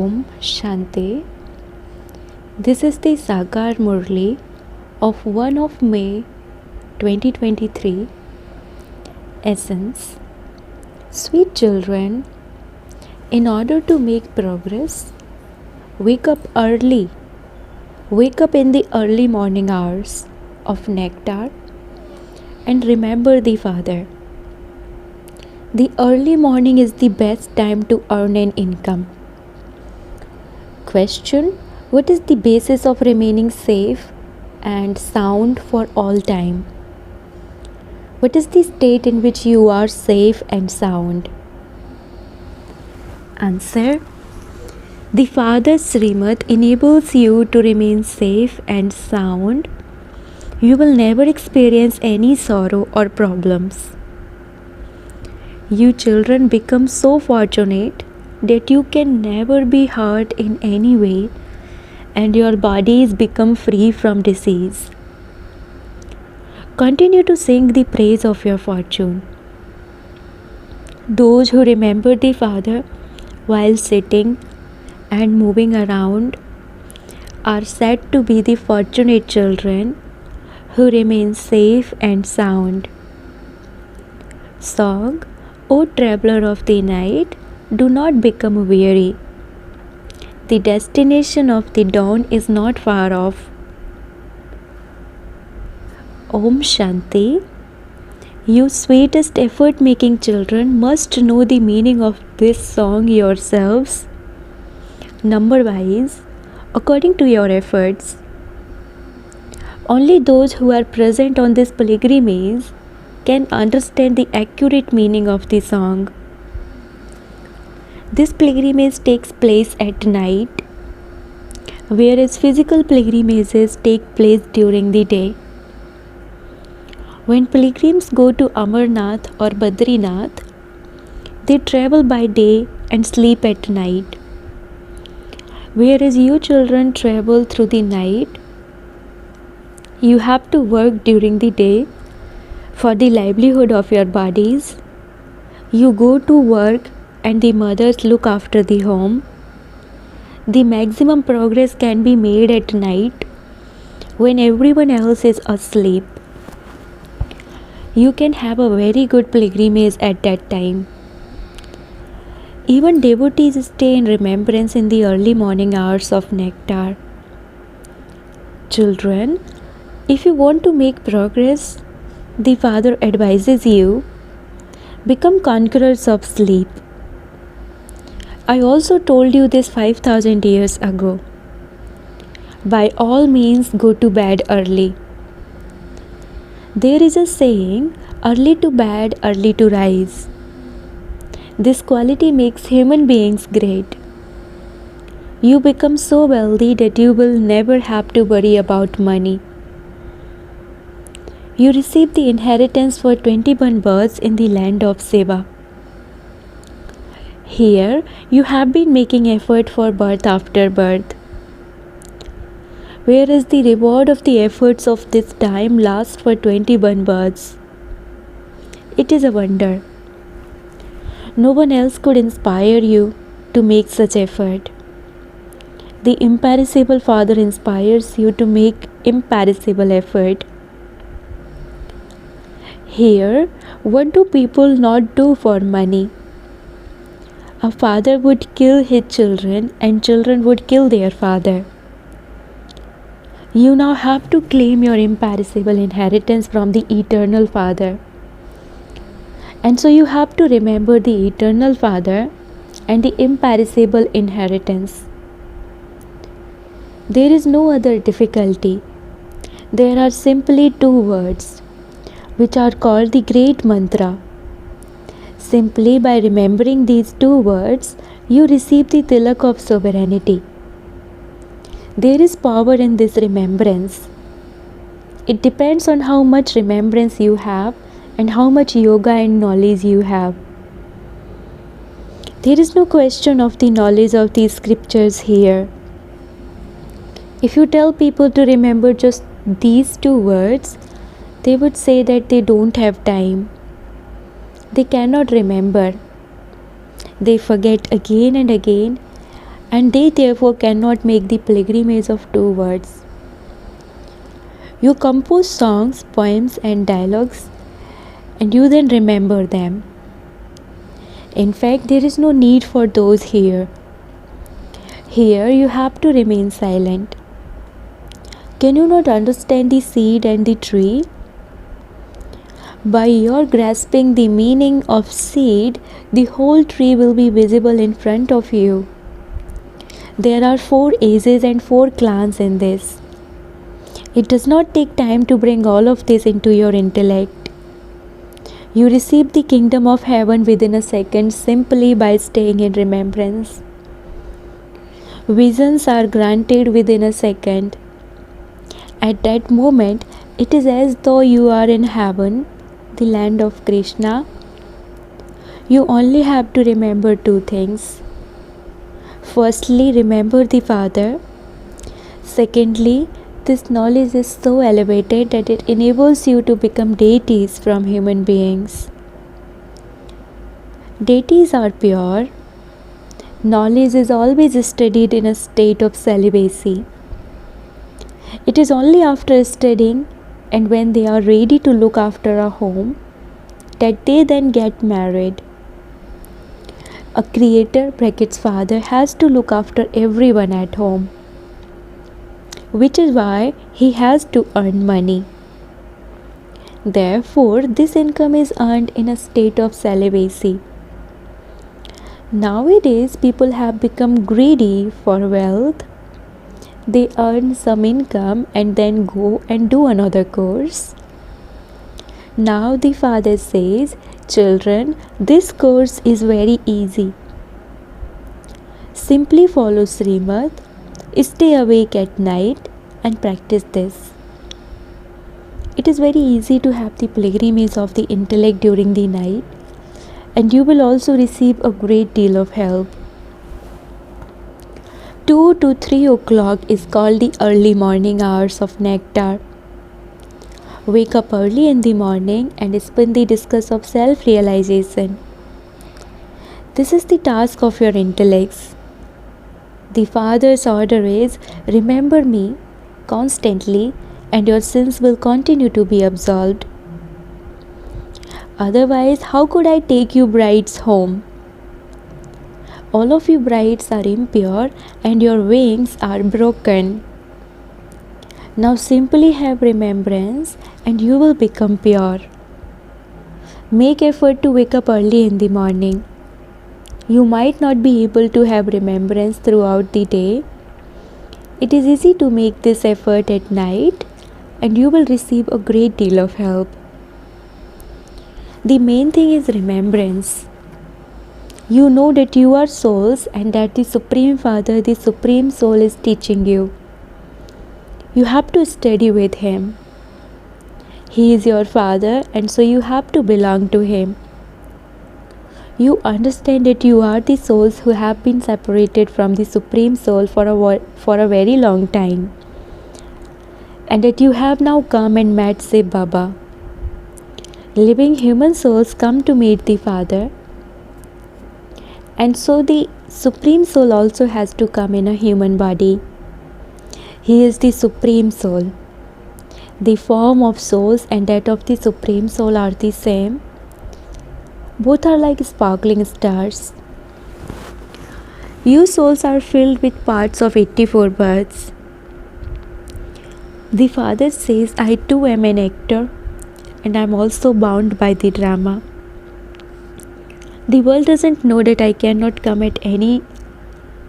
Om Shanti. This is the Sakar Murli of 1 of May 2023. Essence. Sweet children, in order to make progress, wake up early. Wake up in the early morning hours of nectar and remember the Father. The early morning is the best time to earn an income. Question: what is the basis of remaining safe and sound for all time? What is the state in which you are safe and sound? Answer: the Father's Srimad enables you to remain safe and sound. You will never experience any sorrow or problems. You children become so fortunate that you can never be hurt in any way, and your bodies become free from disease. Continue to sing the praise of your fortune. Those who remember the Father while sitting and moving around are said to be the fortunate children who remain safe and sound. Song: O traveler of the night, do not become weary. The destination of the dawn is not far off. Om Shanti. You sweetest effort-making children must know the meaning of this song yourselves, number-wise, according to your efforts. Only those who are present on this pilgrimage can understand the accurate meaning of the song. This pilgrimage takes place at night, whereas physical pilgrimages take place during the day. When pilgrims go to Amarnath or Badrinath, they travel by day and sleep at night. Whereas you children travel through the night, you have to work during the day for the livelihood of your bodies. You go to work and the mothers look after the home. The maximum progress can be made at night when everyone else is asleep. You can have a very good pilgrimage at that time. Even devotees stay in remembrance in the early morning hours of nectar. Children, if you want to make progress, the Father advises you, become conquerors of sleep. I also told you this 5,000 years ago. By all means, go to bed early. There is a saying, early to bed, early to rise. This quality makes human beings great. You become so wealthy that you will never have to worry about money. You receive the inheritance for 21 births in the land of Seva. Here, you have been making effort for birth after birth. Whereas the reward of the efforts of this time lasts for 21 births. It is a wonder. No one else could inspire you to make such effort. The imperishable Father inspires you to make imperishable effort. Here, what do people not do for money? A father would kill his children and children would kill their father. You now have to claim your imperishable inheritance from the eternal Father. And so you have to remember the eternal Father and the imperishable inheritance. There is no other difficulty. There are simply two words, which are called the great mantra. Simply by remembering these two words, you receive the tilak of sovereignty. There is power in this remembrance. It depends on how much remembrance you have and how much yoga and knowledge you have. There is no question of the knowledge of these scriptures here. If you tell people to remember just these two words, they would say that they don't have time. They cannot remember. They forget again and again, and they therefore cannot make the pilgrimage of two words. You compose songs, poems, and dialogues, and you then remember them. In fact, there is no need for those here. Here, you have to remain silent. Can you not understand the seed and the tree? By your grasping the meaning of seed, the whole tree will be visible in front of you. There are 4 ages and 4 clans in this. It does not take time to bring all of this into your intellect. You receive the kingdom of heaven within a second simply by staying in remembrance. Visions are granted within a second. At that moment, it is as though you are in heaven, the land of Krishna. You only have to remember 2 things. Firstly, remember the Father. Secondly, this knowledge is so elevated that it enables you to become deities from human beings. Deities are pure. Knowledge is always studied in a state of celibacy. It is only after studying and when they are ready to look after a home that they then get married. A creator brackets father has to look after everyone at home, which is why he has to earn money. Therefore, this income is earned in a state of celibacy. Nowadays, people have become greedy for wealth. They earn some income and then go and do another course. Now the father says, "Children, this course is very easy. Simply follow Srimad, stay awake at night and practice this." It is very easy to have the pilgrimage of the intellect during the night, and you will also receive a great deal of help. 2 to 3 o'clock is called the early morning hours of nectar. Wake up early in the morning and spend the discuss of self-realization. This is the task of your intellects. The Father's order is, remember me constantly and your sins will continue to be absolved. Otherwise, how could I take you brides home? All of you brides are impure and your wings are broken. Now simply have remembrance and you will become pure. Make effort to wake up early in the morning. You might not be able to have remembrance throughout the day. It is easy to make this effort at night and you will receive a great deal of help. The main thing is remembrance. You know that you are souls and that the Supreme Father, the Supreme Soul is teaching you. You have to study with Him. He is your Father and so you have to belong to Him. You understand that you are the souls who have been separated from the Supreme Soul for a very long time. And that you have now come and met Shiv Baba. Living human souls come to meet the Father. And so the Supreme Soul also has to come in a human body. He is the Supreme Soul. The form of souls and that of the Supreme Soul are the same. Both are like sparkling stars. You souls are filled with parts of 84 births. The Father says, I too am an actor and I am also bound by the drama. The world doesn't know that I cannot come at any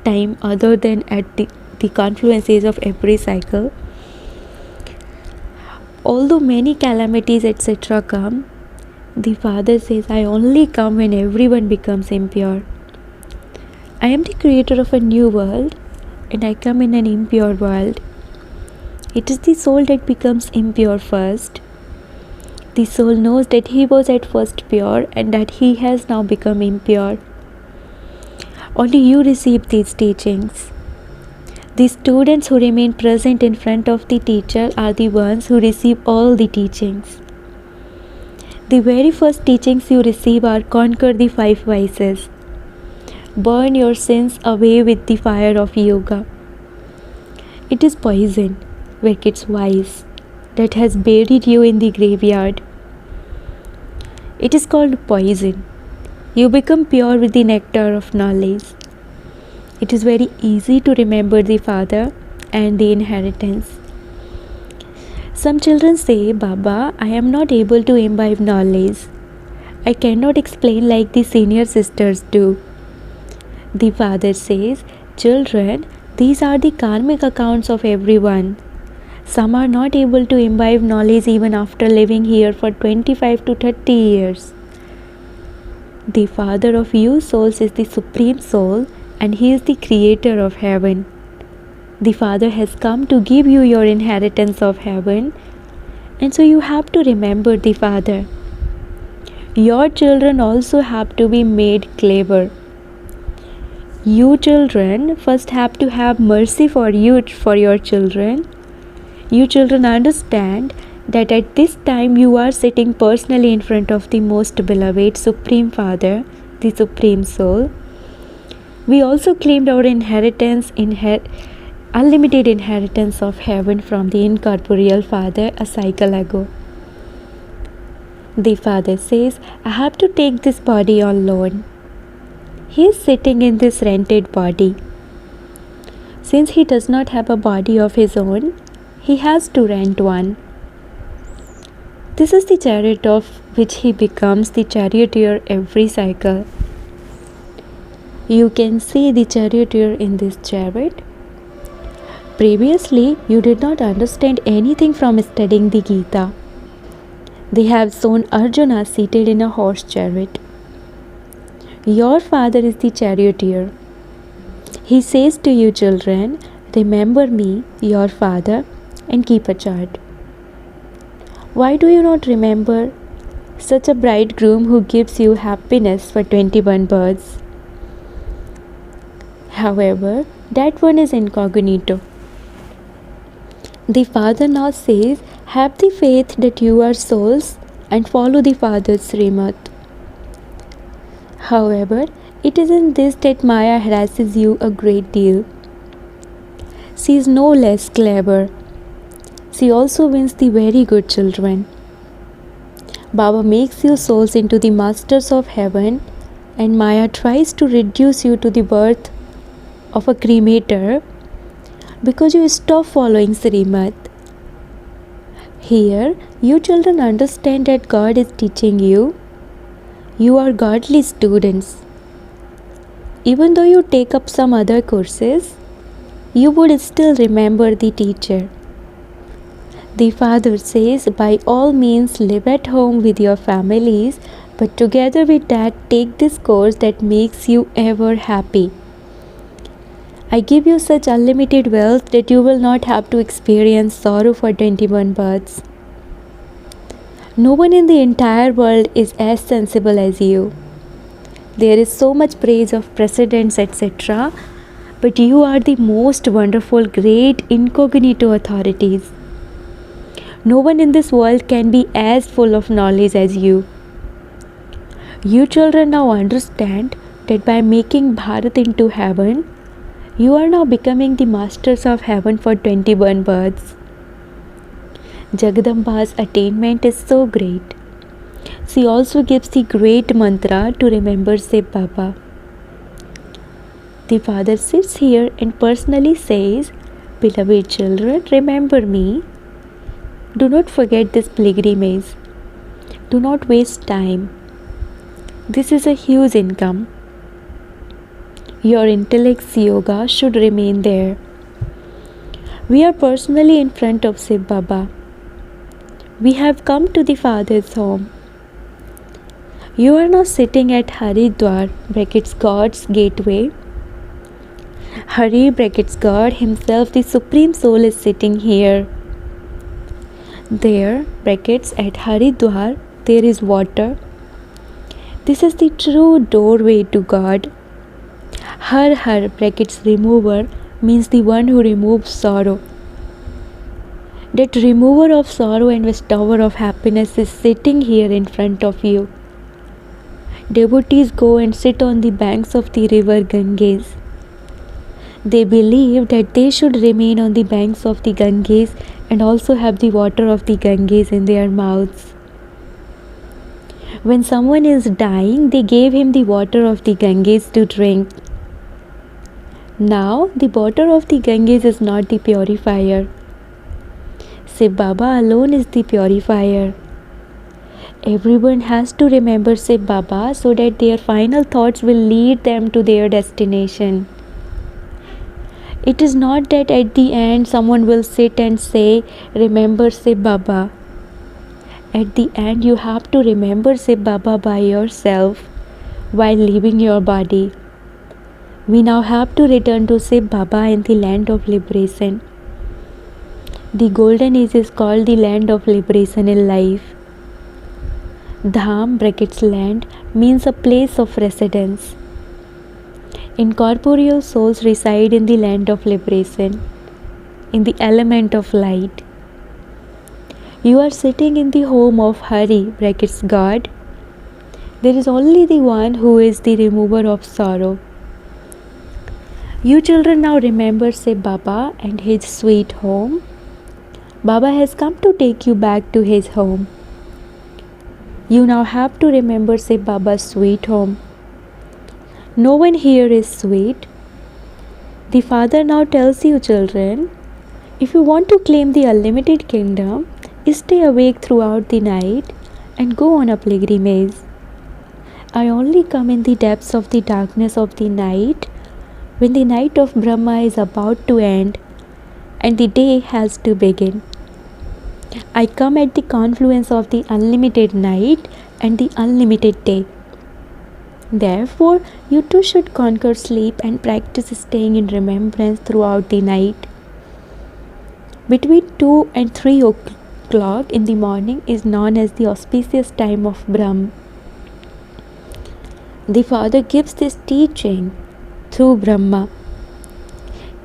time other than at the confluences of every cycle. Although many calamities etc. come, the Father says, I only come when everyone becomes impure. I am the creator of a new world and I come in an impure world. It is the soul that becomes impure first. The soul knows that he was at first pure and that he has now become impure. Only you receive these teachings. The students who remain present in front of the teacher are the ones who receive all the teachings. The very first teachings you receive are conquer the 5 vices. burn your sins away with the fire of yoga. It is poison, brackets wise, that has buried you in the graveyard. It is called poison. You become pure with the nectar of knowledge. It is very easy to remember the Father and the inheritance. Some children say, Baba, I am not able to imbibe knowledge. I cannot explain like the senior sisters do. The Father says, children, these are the karmic accounts of everyone. Some are not able to imbibe knowledge even after living here for 25 to 30 years. The Father of you souls is the Supreme Soul, and He is the Creator of heaven. The Father has come to give you your inheritance of heaven, and so you have to remember the Father. Your children also have to be made clever. You children first have to have mercy for your children. You children understand that at this time you are sitting personally in front of the most beloved Supreme Father, the Supreme Soul. We also claimed our inheritance, unlimited inheritance of heaven from the incorporeal Father a cycle ago. The Father says, I have to take this body on loan. He is sitting in this rented body. Since he does not have a body of his own, he has to rent one. This is the chariot of which he becomes the charioteer every cycle. You can see the charioteer in this chariot. Previously, you did not understand anything from studying the Gita. They have shown Arjuna seated in a horse chariot. Your Father is the charioteer. He says to you children, remember me, your Father, and keep a chart. Why do you not remember such a bridegroom who gives you happiness for 21 births? However, that one is incognito. The Father now says, have the faith that you are souls and follow the Father's Srimad. However, it is in this that Maya harasses you a great deal. She is no less clever. She also wins the very good children. Baba makes you souls into the masters of heaven, and Maya tries to reduce you to the birth of a cremator because you stop following Srimad. Here, you children understand that God is teaching you. You are godly students. Even though you take up some other courses, you would still remember the teacher. The Father says, by all means live at home with your families, but together with that, take this course that makes you ever happy. I give you such unlimited wealth that you will not have to experience sorrow for 21 births. No one in the entire world is as sensible as you. There is so much praise of precedents, etc., but you are the most wonderful, great incognito authorities. No one in this world can be as full of knowledge as you. You children now understand that by making Bharat into heaven, you are now becoming the masters of heaven for 21 births. Jagadamba's attainment is so great. She also gives the great mantra to remember Shiv Baba. The Father sits here and personally says, beloved children, remember me. Do not forget this pilgrimage. Do not waste time. This is a huge income. Your intellect's yoga should remain there. We are personally in front of Shiv Baba. We have come to the Father's home. You are now sitting at Haridwar, brackets God's gateway. Hari, brackets God himself, the Supreme Soul, is sitting here. There, brackets at Haridwar, there is water. This is the true doorway to God. Har Har, brackets remover, means the one who removes sorrow. That remover of sorrow and bestower of happiness is sitting here in front of you. devotees go and sit on the banks of the river Ganges. They believe that they should remain on the banks of the Ganges and also have the water of the Ganges in their mouths. When someone is dying, they gave him the water of the Ganges to drink. Now, the water of the Ganges is not the purifier. Shiv Baba alone is the purifier. Everyone has to remember Shiv Baba so that their final thoughts will lead them to their destination. It is not that at the end someone will sit and say, remember Shiv Baba. At the end, you have to remember Shiv Baba by yourself while leaving your body. We now have to return to Shiv Baba in the land of liberation. The golden age is called the land of liberation in life. Dham brackets land means a place of residence. Incorporeal souls reside in the land of liberation, in the element of light. You are sitting in the home of Hari brackets God. There is only the one who is the remover of sorrow. You children now remember Shiv Baba and his sweet home. Baba has come to take you back to his home. You now have to remember Shiv Baba's sweet home. No one here is sweet. The Father now tells you children, if you want to claim the unlimited kingdom, stay awake throughout the night and go on a pilgrimage. I only come in the depths of the darkness of the night when the night of Brahma is about to end and the day has to begin. I come at the confluence of the unlimited night and the unlimited day. Therefore, you too should conquer sleep and practice staying in remembrance throughout the night. Between 2 and 3 o'clock in the morning is known as the auspicious time of Brahm. The Father gives this teaching through Brahma.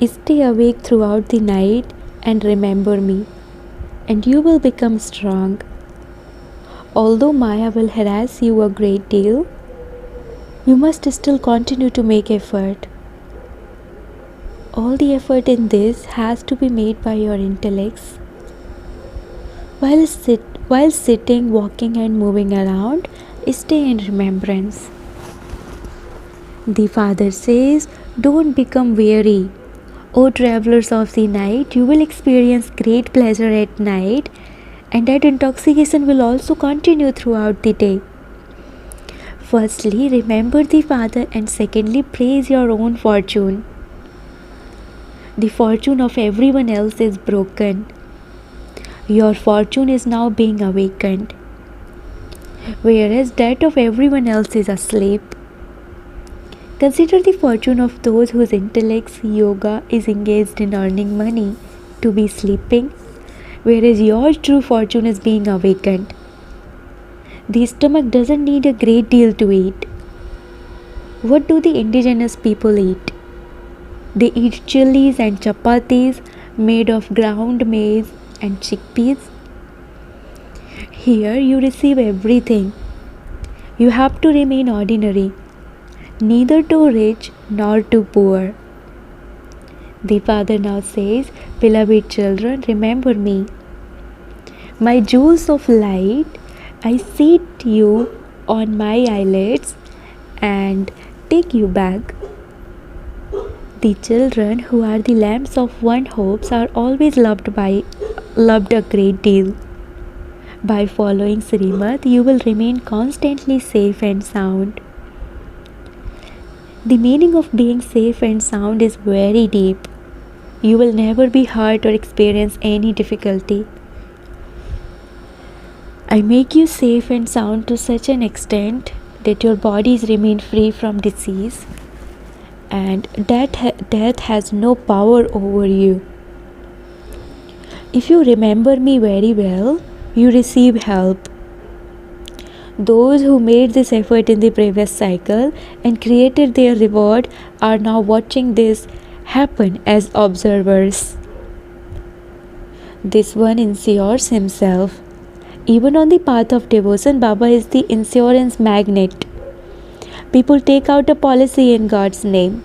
Stay awake throughout the night and remember me, and you will become strong. Although Maya will harass you a great deal, you must still continue to make effort. All the effort in this has to be made by your intellects. While sitting, walking and moving around, stay in remembrance. The Father says, don't become weary. O travelers of the night, you will experience great pleasure at night, and that intoxication will also continue throughout the day. Firstly, remember the Father, and secondly, praise your own fortune. The fortune of everyone else is broken. Your fortune is now being awakened, whereas that of everyone else is asleep. Consider the fortune of those whose intellect's yoga is engaged in earning money to be sleeping, whereas your true fortune is being awakened. The stomach doesn't need a great deal to eat. What do the indigenous people eat? They eat chilies and chapatis made of ground maize and chickpeas. Here you receive everything. You have to remain ordinary, neither too rich nor too poor. The Father now says, beloved children, remember me. My jewels of light, I seat you on my eyelids and take you back. The children who are the lamps of one hopes are always loved a great deal. By following Srimad, you will remain constantly safe and sound. The meaning of being safe and sound is very deep. You will never be hurt or experience any difficulty. I make you safe and sound to such an extent that your bodies remain free from disease, and death has no power over you. If you remember me very well, you receive help. Those who made this effort in the previous cycle and created their reward are now watching this happen as observers. This one insures himself. Even on the path of devotion, Baba is the insurance magnet. People take out a policy in God's name.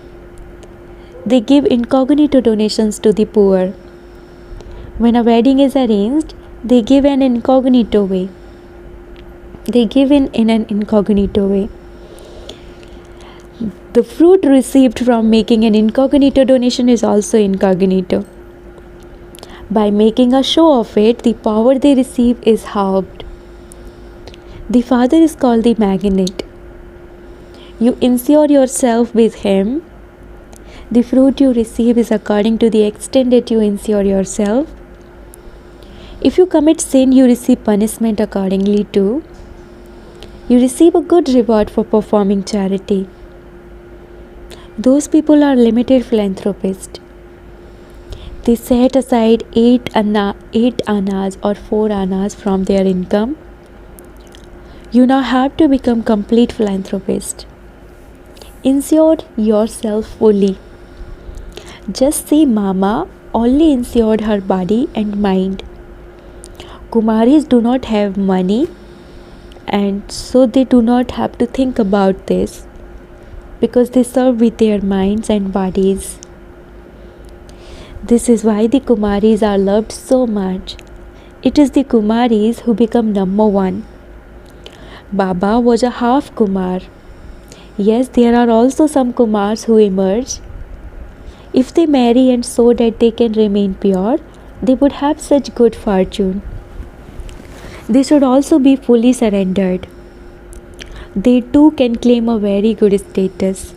They give incognito donations to the poor. When a wedding is arranged, they give an incognito way. They give in an incognito way. The fruit received from making an incognito donation is also incognito. By making a show of it, the power they receive is halved. The Father is called the magnet. You insure yourself with Him. The fruit you receive is according to the extent that you insure yourself. If you commit sin, you receive punishment accordingly too. You receive a good reward for performing charity. Those people are limited philanthropists. They set aside 8 annas or 4 annas from their income. You now have to become complete philanthropist. Insure yourself fully. Just see Mama only insured her body and mind. Kumaris do not have money, and so they do not have to think about this because they serve with their minds and bodies. This is why the Kumaris are loved so much. It is the Kumaris who become number one. Baba was a half Kumar. Yes, there are also some Kumars who emerge. If they marry and so that they can remain pure, they would have such good fortune. They should also be fully surrendered. They too can claim a very good status.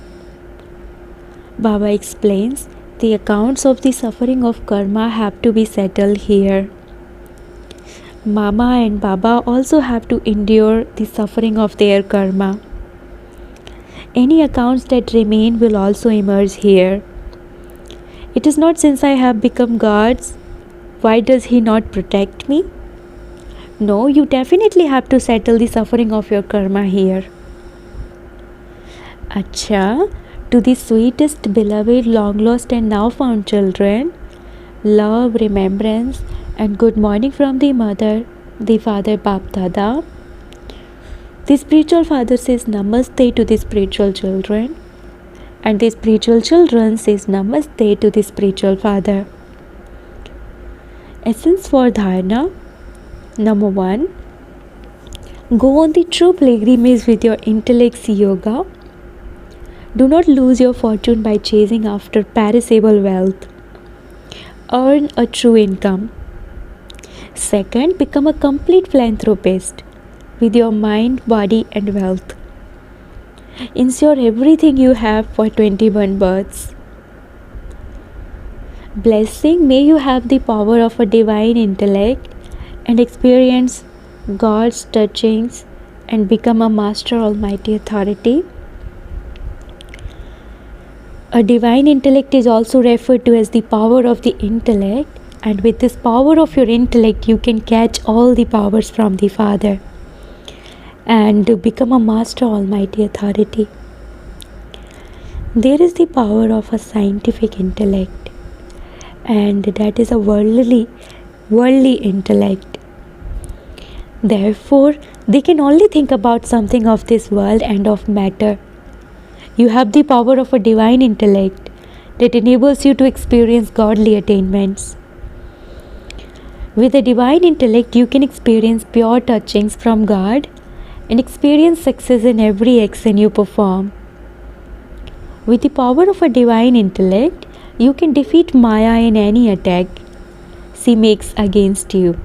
Baba explains, the accounts of the suffering of karma have to be settled here. Mama and Baba also have to endure the suffering of their karma. Any accounts that remain will also emerge here. It is not since I have become God's, why does He not protect me? No, you definitely have to settle the suffering of your karma here. Acha, to the sweetest, beloved, long lost and now found children, love, remembrance and good morning from the mother, the father Bap Dada. The spiritual father says Namaste to the spiritual children, and the spiritual children says Namaste to the spiritual father. Essence for Dharana. Number 1. Go on the true pilgrimage with your intellect's yoga. Do not lose your fortune by chasing after perishable wealth. Earn a true income. Second, become a complete philanthropist with your mind, body and wealth. Insure everything you have for 21 births. Blessing, may you have the power of a divine intellect and experience God's touchings and become a master almighty authority. A divine intellect is also referred to as the power of the intellect, and with this power of your intellect you can catch all the powers from the Father and become a master almighty authority. There is the power of a scientific intellect, and that is a worldly intellect. Therefore, they can only think about something of this world and of matter. You have the power of a divine intellect that enables you to experience godly attainments. With a divine intellect, you can experience pure touchings from God and experience success in every action you perform. With the power of a divine intellect, you can defeat Maya in any attack she makes against you.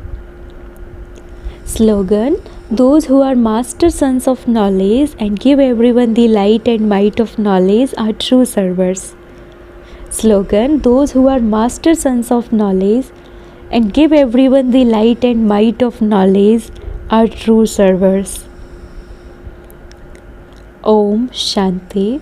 Slogan: those who are master sons of knowledge and give everyone the light and might of knowledge are true servers. Slogan: those who are master sons of knowledge and give everyone the light and might of knowledge are true servers. Om Shanti.